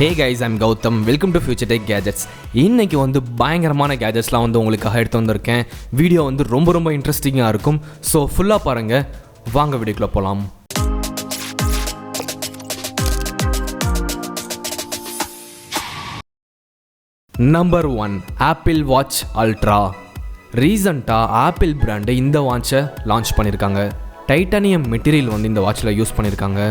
Hey guys, I'm Gautham. Welcome to Fidget Gadgets. இன்னைக்கு பயங்கரமான கேஜெட்ஸ்லாம் உங்களுக்காக எடுத்து வந்திருக்கேன். வீடியோ ரொம்ப இன்ட்ரெஸ்டிங்கா இருக்கும். சோ ஃபுல்லா பாருங்க. வாங்க வீடியோக்குள்ள போலாம். Number 1, Apple Watch Ultra. ரீசன்ட்டா ஆப்பிள் பிராண்ட் இந்த வாட்சை லான்ச் பண்ணிருக்காங்க. டைட்டானியம் மெட்டீரியல் இந்த வாட்ச்ல யூஸ் பண்ணிருக்காங்க.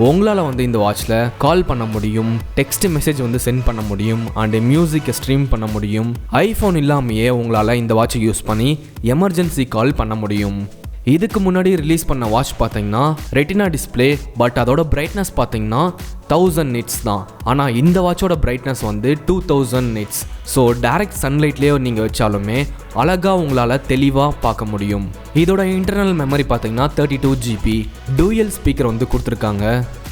உங்களால் இந்த வாட்சில் கால் பண்ண முடியும், டெக்ஸ்ட் மெசேஜ் சென்ட் பண்ண முடியும், அண்ட் மியூசிக்கை ஸ்ட்ரீம் பண்ண முடியும். ஐஃபோன் இல்லாமையே உங்களால் இந்த வாட்சை யூஸ் பண்ணி எமர்ஜென்சி கால் பண்ண முடியும். இதுக்கு முன்னாடி ரிலீஸ் பண்ண வாட்ச் பார்த்தீங்கன்னா ரெட்டினா டிஸ்பிளே, பட் அதோட பிரைட்னஸ் பார்த்தீங்கன்னா 1000 நிட்ஸ் தான். ஆனால் இந்த வாட்சோட பிரைட்னஸ் 2000 நிட்ஸ். ஸோ டைரக்ட் சன்லைட்லேயே நீங்கள் வச்சாலுமே அழகாக உங்களால் தெளிவாக பார்க்க முடியும். இதோட இன்டர்னல் மெமரி பார்த்தீங்கன்னா 32 GB. டூயல் ஸ்பீக்கர் கொடுத்துருக்காங்க.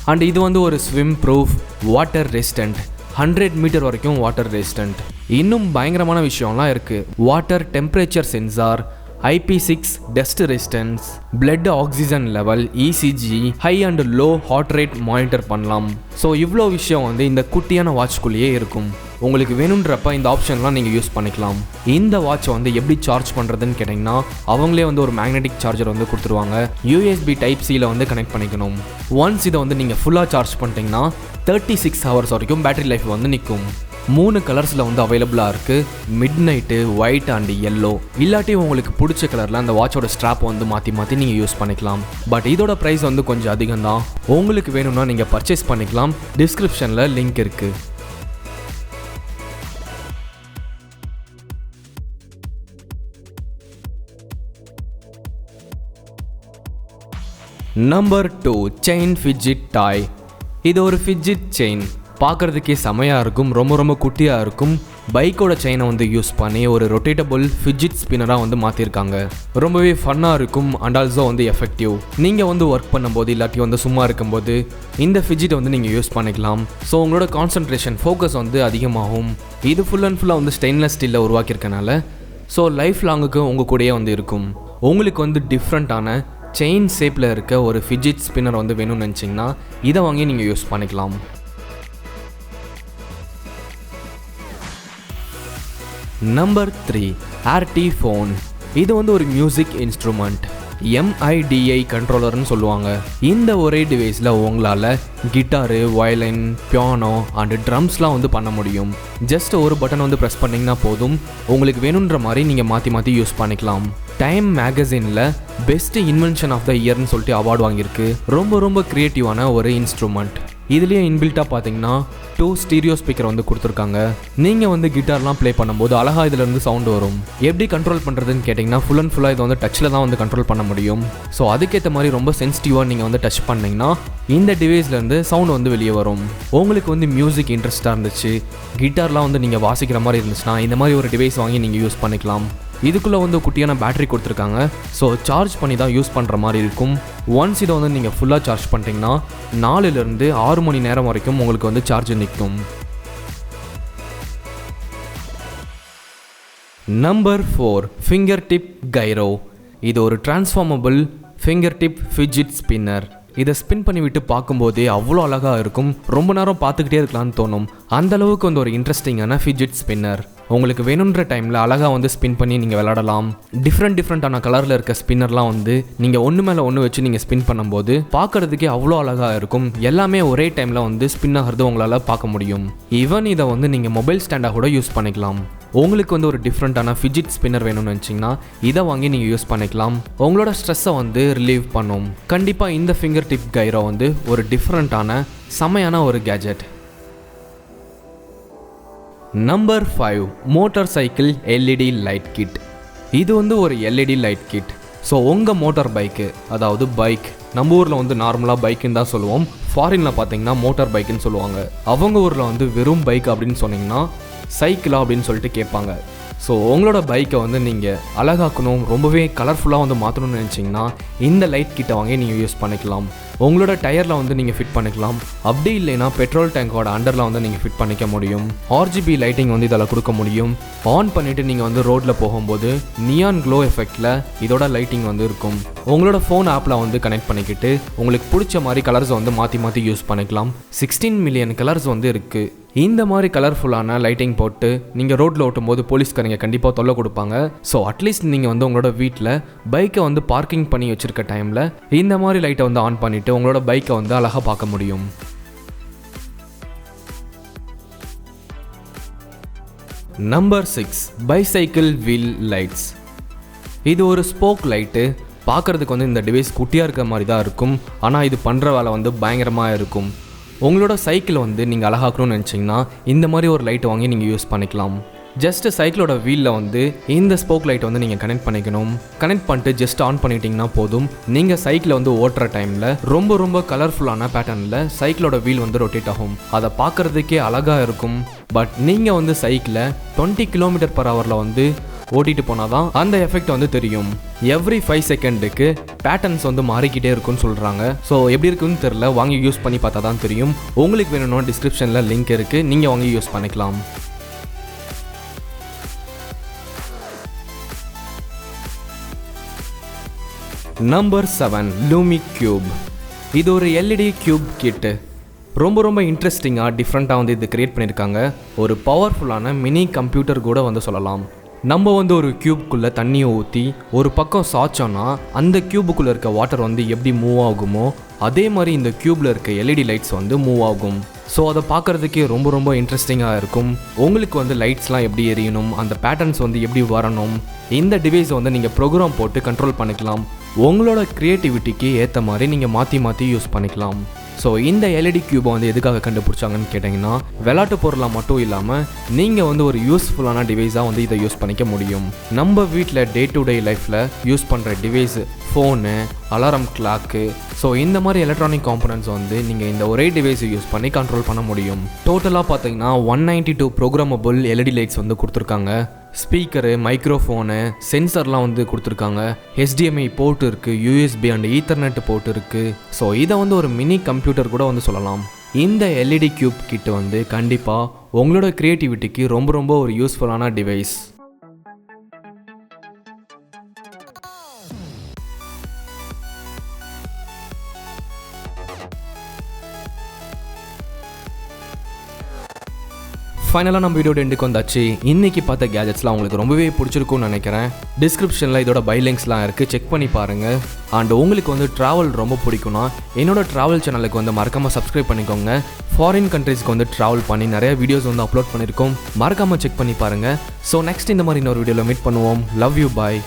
அண்ட் இது ஒரு swim proof, water resistant, 100 meter வரைக்கும் வாட்டர் ரெசிஸ்டன்ட். இன்னும் பயங்கரமான விஷயம்லாம் இருக்குது. Water temperature sensor, IP6 dust resistance, blood oxygen level, ECG, high and low heart rate monitor பண்ணலாம். ஸோ இவ்வளோ விஷயம் இந்த குட்டியான வாட்ச்குள்ளேயே இருக்கும். உங்களுக்கு வேணுன்றப்ப இந்த ஆப்ஷன்லாம் நீங்கள் யூஸ் பண்ணிக்கலாம். இந்த வாட்ச் எப்படி சார்ஜ் பண்ணுறதுன்னு கேட்டிங்கன்னா அவங்களே ஒரு மேக்னெட்டிக் சார்ஜர் கொடுத்துருவாங்க. USB Type-Cல கனெக்ட் பண்ணிக்கணும். ஒன்ஸ் இதை நீங்கள் ஃபுல்லாக சார்ஜ் பண்ணிட்டீங்கன்னா 36 ஹவர்ஸ் வரைக்கும் பேட்டரி லைஃப் நிற்கும். 3 கலர்ஸில் அவைலபிளாக இருக்குது. Mid night, white and yellow. இல்லாட்டி உங்களுக்கு பிடிச்ச கலரில் அந்த வாட்சோட ஸ்ட்ராப் மாற்றி நீங்கள் யூஸ் பண்ணிக்கலாம். பட் இதோட ப்ரைஸ் கொஞ்சம் அதிகம் தான். உங்களுக்கு வேணும்னா நீங்கள் பர்ச்சேஸ் பண்ணிக்கலாம். டிஸ்கிரிப்ஷனில் லிங்க் இருக்குது. நம்பர் 2, செயின் ஃபிட்ஜெட் டாய். இது ஒரு ஃபிட்ஜெட் செயின். பார்க்குறதுக்கே செமையாக இருக்கும், ரொம்ப குட்டியாக இருக்கும். பைக்கோட செயினை யூஸ் பண்ணி ஒரு ரொட்டேட்டபிள் ஃபிட்ஜெட் ஸ்பின்னராக மாற்றிருக்காங்க. ரொம்பவே ஃபன்னாக இருக்கும் அண்ட் ஆல்சோ எஃபெக்டிவ். நீங்கள் ஒர்க் பண்ணும்போது இல்லாட்டி சும்மா இருக்கும்போது இந்த ஃபிட்ஜெட்டை நீங்கள் யூஸ் பண்ணிக்கலாம். ஸோ உங்களோட கான்சன்ட்ரேஷன் ஃபோக்கஸ் அதிகமாகும். இது ஃபுல் அண்ட் ஃபுல்லாக ஸ்டெயின்லெஸ் ஸ்டீலில் உருவாக்கியிருக்கனால ஸோ லைஃப் லாங்குக்கு உங்கள் கூடயே இருக்கும். உங்களுக்கு டிஃப்ரெண்ட்டான செயின் ஷேப்பில் இருக்க ஒரு ஃபிட்ஜெட் ஸ்பின்னர் வேணும்னு நினச்சிங்கன்னா இதை வாங்கி நீங்கள் யூஸ் பண்ணிக்கலாம். Number 3, Artiphon. இது ஒரு மியூசிக் இன்ஸ்ட்ருமெண்ட். MIDI கண்ட்ரோலர்னு சொல்லுவாங்க. இந்த ஒரே டிவைஸில் உங்களால் கிட்டாரு, வயலின், பியானோ அண்ட் ட்ரம்ஸ்லாம் பண்ண முடியும். ஜஸ்ட் ஒரு பட்டன் ப்ரெஸ் பண்ணிங்கன்னா போதும். உங்களுக்கு வேணுன்ற மாதிரி நீங்கள் மாற்றி யூஸ் பண்ணிக்கலாம். டைம் மேகசினில் பெஸ்ட் இன்வென்ஷன் ஆஃப் த இயர்னு சொல்லிட்டு அவார்டு வாங்கியிருக்கு. ரொம்ப க்ரியேட்டிவான ஒரு இன்ஸ்ட்ருமெண்ட். இதுலேயே இன்பில்ட்டாக பார்த்தீங்கன்னா 2 ஸ்டீரியோ ஸ்பீக்கர் கொடுத்துருக்காங்க. நீங்கள் கிட்டார்லாம் ப்ளே பண்ணும்போது அழகாக இதிலேருந்து சவுண்ட் வரும். எப்படி கண்ட்ரோல் பண்ணுறதுன்னு கேட்டிங்கன்னா ஃபுல் அண்ட் ஃபுல்லாக இது டச்சில் தான் கண்ட்ரோல் பண்ண முடியும். ஸோ அதுக்கேற்ற மாதிரி ரொம்ப சென்சிட்டிவாக நீங்கள் டச் பண்ணிங்கன்னா இந்த டிவைஸ்லேருந்து சவுண்ட் வெளியே வரும். உங்களுக்கு மியூசிக் இன்ட்ரெஸ்ட்டாக இருந்துச்சு, கிட்டார்லாம் நீங்கள் வாசிக்கிற மாதிரி இருந்துச்சுன்னா இந்த மாதிரி ஒரு டிவைஸ் வாங்கி நீங்கள் யூஸ் பண்ணிக்கலாம். இதுக்குள்ளே குட்டியான பேட்டரி கொடுத்துருக்காங்க. ஸோ சார்ஜ் பண்ணி தான் யூஸ் பண்ணுற மாதிரி இருக்கும். ஒன்ஸ் இதை நீங்கள் ஃபுல்லாக சார்ஜ் பண்ணிட்டீங்கன்னா 4லேருந்து 6 மணி நேரம் வரைக்கும் உங்களுக்கு சார்ஜ் நிற்கும். Number 4, Fingertip Gyro. இது ஒரு டிரான்ஸ்ஃபார்மபிள் ஃபிங்கர்டிப் ஃபிட்ஜெட் ஸ்பின்னர். இதை ஸ்பின் பண்ணிவிட்டு பார்க்கும்போதே அவ்வளோ அழகாக இருக்கும். ரொம்ப நேரம் பார்த்துக்கிட்டே இருக்கலாம்னு தோணும். அந்தளவுக்கு ஒரு இன்ட்ரெஸ்டிங்கான ஃபிட்ஜெட் ஸ்பின்னர். உங்களுக்கு வேணுன்ற டைமில் அழகாக ஸ்பின் பண்ணி நீங்கள் விளையாடலாம். டிஃப்ரெண்ட்டான கலரில் இருக்க ஸ்பின்னர்லாம் நீங்கள் ஒன்று மேலே ஒன்று வச்சு நீங்கள் ஸ்பின் பண்ணும்போது பார்க்குறதுக்கே அவ்வளோ அழகாக இருக்கும். எல்லாமே ஒரே டைமில் ஸ்பின் ஆகிறது உங்களால் பார்க்க முடியும். ஈவன் இதை நீங்கள் மொபைல் ஸ்டாண்டாக கூட யூஸ் பண்ணிக்கலாம். உங்களுக்கு ஒரு டிஃப்ரெண்ட்டான ஃபிட்ஜெட் ஸ்பின்னர் வேணும்னு நினச்சிங்கன்னா இதை வாங்கி நீங்கள் யூஸ் பண்ணிக்கலாம். உங்களோட ஸ்ட்ரெஸ்ஸை ரிலீவ் பண்ணும். கண்டிப்பாக இந்த ஃபிங்கர்டிப் கைரோ ஒரு டிஃப்ரெண்ட்டான செமையான ஒரு gadget. Number 5, motorcycle LED light kit. இது ஒரு LED லைட் கிட். ஸோ உங்கள் மோட்டார் பைக்கு, அதாவது பைக், நம்ம ஊரில் நார்மலாக பைக்குன்னு தான் சொல்லுவோம். ஃபாரினில் பார்த்தீங்கன்னா மோட்டார் பைக்குன்னு சொல்லுவாங்க. அவங்க ஊரில் வெறும் பைக் அப்படின்னு சொன்னீங்கன்னா சைக்கிளா அப்படின்னு சொல்லிட்டு கேட்பாங்க. ஸோ உங்களோட பைக்கை நீங்கள் அழகாக்கணும், ரொம்பவே கலர்ஃபுல்லாக மாற்றணும்னு நினச்சிங்கன்னா இந்த லைட் கிட்டை வாங்கி நீங்கள் யூஸ் பண்ணிக்கலாம். உங்களோட டயரில் நீங்கள் ஃபிட் பண்ணிக்கலாம். அப்படி இல்லைன்னா பெட்ரோல் டேங்கோட அண்டரில் நீங்கள் ஃபிட் பண்ணிக்க முடியும். RGB லைட்டிங் இதில் கொடுக்க முடியும். ஆன் பண்ணிவிட்டு நீங்கள் ரோட்டில் போகும்போது நியான் க்ளோ எஃபெக்டில் இதோட லைட்டிங் இருக்கும். உங்களோட ஃபோன் ஆப்பில் வந்து கனெக்ட் பண்ணிக்கிட்டு உங்களுக்கு பிடிச்ச மாதிரி கலர்ஸை வந்து மாற்றி மாற்றி யூஸ் பண்ணிக்கலாம். 16 மில்லியன் கலர்ஸ் வந்து இருக்குது. இந்த மாதிரி கலர்ஃபுல்லான லைட்டிங் போட்டு நீங்கள் ரோட்டில் ஓட்டும்போது போலீஸ்காரங்க கண்டிப்பாக தொல்லை கொடுப்பாங்க. ஸோ அட்லீஸ்ட் நீங்கள் வந்து உங்களோட வீட்டில் பைக்கை வந்து பார்க்கிங் பண்ணி வச்சுருக்க டைமில் இந்த மாதிரி லைட்டை வந்து ஆன் பண்ணிவிட்டு உங்களோட பைக்கை வந்து அழகாக பார்க்க முடியும். Number 6 bicycle wheel lights. இது ஒரு ஸ்போக் லைட்டு. பார்க்குறதுக்கு வந்து இந்த டிவைஸ் குட்டியாக இருக்க மாதிரி தான் இருக்கும். ஆனால் இது பண்ணுற வேலை வந்து பயங்கரமாக இருக்கும். உங்களோட சைக்கிளை வந்து நீங்கள் அழகாக்கணும்னு நினச்சிங்கன்னா இந்த மாதிரி ஒரு லைட் வாங்கி நீங்கள் யூஸ் பண்ணிக்கலாம். ஜஸ்ட்டு சைக்கிளோட வீலில் வந்து இந்த ஸ்போக் லைட்டை வந்து நீங்கள் கனெக்ட் பண்ணிக்கணும். கனெக்ட் பண்ணிட்டு ஜஸ்ட் ஆன் பண்ணிட்டீங்கன்னா போதும். நீங்கள் சைக்கிளை வந்து ஓட்டுற டைமில் ரொம்ப கலர்ஃபுல்லான பேட்டர்னில் சைக்கிளோட வீல் வந்து ரொட்டேட் ஆகும். அதை பார்க்குறதுக்கே அழகாக இருக்கும். பட் நீங்கள் வந்து சைக்கிளை 20 km/h வந்து ஓட்டிட்டு போனால் தான் அந்த எஃபெக்ட் வந்து தெரியும். எவ்ரி 5 செகண்டுக்கு பேட்டர்ன்ஸ் வந்து மாறிக்கிட்டே இருக்குன்னு சொல்கிறாங்க. ஸோ எப்படி இருக்குன்னு தெரில, வாங்கி யூஸ் பண்ணி பார்த்தா தான் தெரியும். உங்களுக்கு வேணும்னா டிஸ்கிரிப்ஷனில் லிங்க் இருக்குது, நீங்கள் வாங்கி யூஸ் பண்ணிக்கலாம். Number 7 LumiCube. இது ஒரு LED கியூப் கிட்டு. ரொம்ப இன்ட்ரெஸ்டிங்காக டிஃப்ரெண்ட்டாக வந்து இது கிரியேட் பண்ணியிருக்காங்க. ஒரு பவர்ஃபுல்லான மினி கம்ப்யூட்டர் கூட வந்து சொல்லலாம். நம்ம வந்து ஒரு க்யூப்குள்ளே தண்ணியை ஊற்றி ஒரு பக்கம் சாய்ச்சோன்னா அந்த க்யூபுக்குள்ளே இருக்க வாட்டர் வந்து எப்படி மூவ் ஆகுமோ அதே மாதிரி இந்த க்யூப்பில் இருக்க LED லைட்ஸ் வந்து மூவ் ஆகும். ஸோ அதை பார்க்குறதுக்கே ரொம்ப இன்ட்ரெஸ்டிங்காக இருக்கும். உங்களுக்கு வந்து லைட்ஸ்லாம் எப்படி எரியணும், அந்த பேட்டர்ன்ஸ் வந்து எப்படி வரணும், இந்த டிவைஸை வந்து நீங்கள் ப்ரோக்ராம் போட்டு கண்ட்ரோல் பண்ணிக்கலாம். உங்களோட க்ரியேட்டிவிட்டிக்கு ஏற்ற மாதிரி நீங்கள் மாற்றி யூஸ் பண்ணிக்கலாம். ஸோ இந்த LED கியூபை வந்து எதுக்காக கண்டுபிடிச்சாங்கன்னு கேட்டிங்கன்னா விளையாட்டு பொருளாக மட்டும் இல்லாமல் நீங்கள் வந்து ஒரு யூஸ்ஃபுல்லான டிவைஸாக வந்து இதை யூஸ் பண்ணிக்க முடியும். நம்ம வீட்டில் டே டு டே லைஃப்பில் யூஸ் பண்ணுற device, phone, alarm clock, so இந்த மாதிரி எலக்ட்ரானிக் காம்பனன்ட்ஸ் வந்து நீங்கள் இந்த ஒரே டிவைஸை யூஸ் பண்ணி கண்ட்ரோல் பண்ண முடியும். டோட்டலாக பார்த்தீங்கன்னா 192 ப்ரோக்ராமபிள் LED லைட்ஸ் வந்து கொடுத்துருக்காங்க. ஸ்பீக்கரு, மைக்ரோஃபோனு, சென்சர்லாம் வந்து கொடுத்துருக்காங்க. HDMI போர்ட் இருக்குது, USB அண்ட் ஈத்தர்நெட் போர்ட் இருக்குது. ஸோ இதை வந்து ஒரு மினி கம்ப்யூட்டர் கூட வந்து சொல்லலாம். இந்த LED கியூப் கிட் வந்து கண்டிப்பாக உங்களோட க்ரியேட்டிவிட்டிக்கு ரொம்ப ஒரு யூஸ்ஃபுல்லான டிவைஸ். ஃபைனலாக நம்ம வீடியோ எண்டுக்கு வந்தாச்சு. இன்றைக்கி பார்த்த கேஜெட்ஸ்லாம் உங்களுக்கு ரொம்பவே பிடிச்சிருக்கும்னு நினைக்கிறேன். டிஸ்கிரிப்ஷனில் இதோட பை லிங்க்ஸ்லாம் இருக்குது, செக் பண்ணி பாருங்கள். அண்ட் உங்களுக்கு வந்து ட்ராவல் ரொம்ப பிடிக்கும்னா என்னோட ட்ராவல் சேனலுக்கு வந்து மறக்காமல் சப்ஸ்கிரைப் பண்ணிக்கோங்க. ஃபாரின் கண்ட்ரீஸ்க்கு வந்து ட்ராவல் பண்ணி நிறைய வீடியோஸ் வந்து அப்லோட் பண்ணியிருக்கோம், மறக்காமல் செக் பண்ணி பாருங்கள். ஸோ நெக்ஸ்ட் இந்த மாதிரி இன்னொரு வீடியோவில் மீட் பண்ணுவோம். Love you, bye.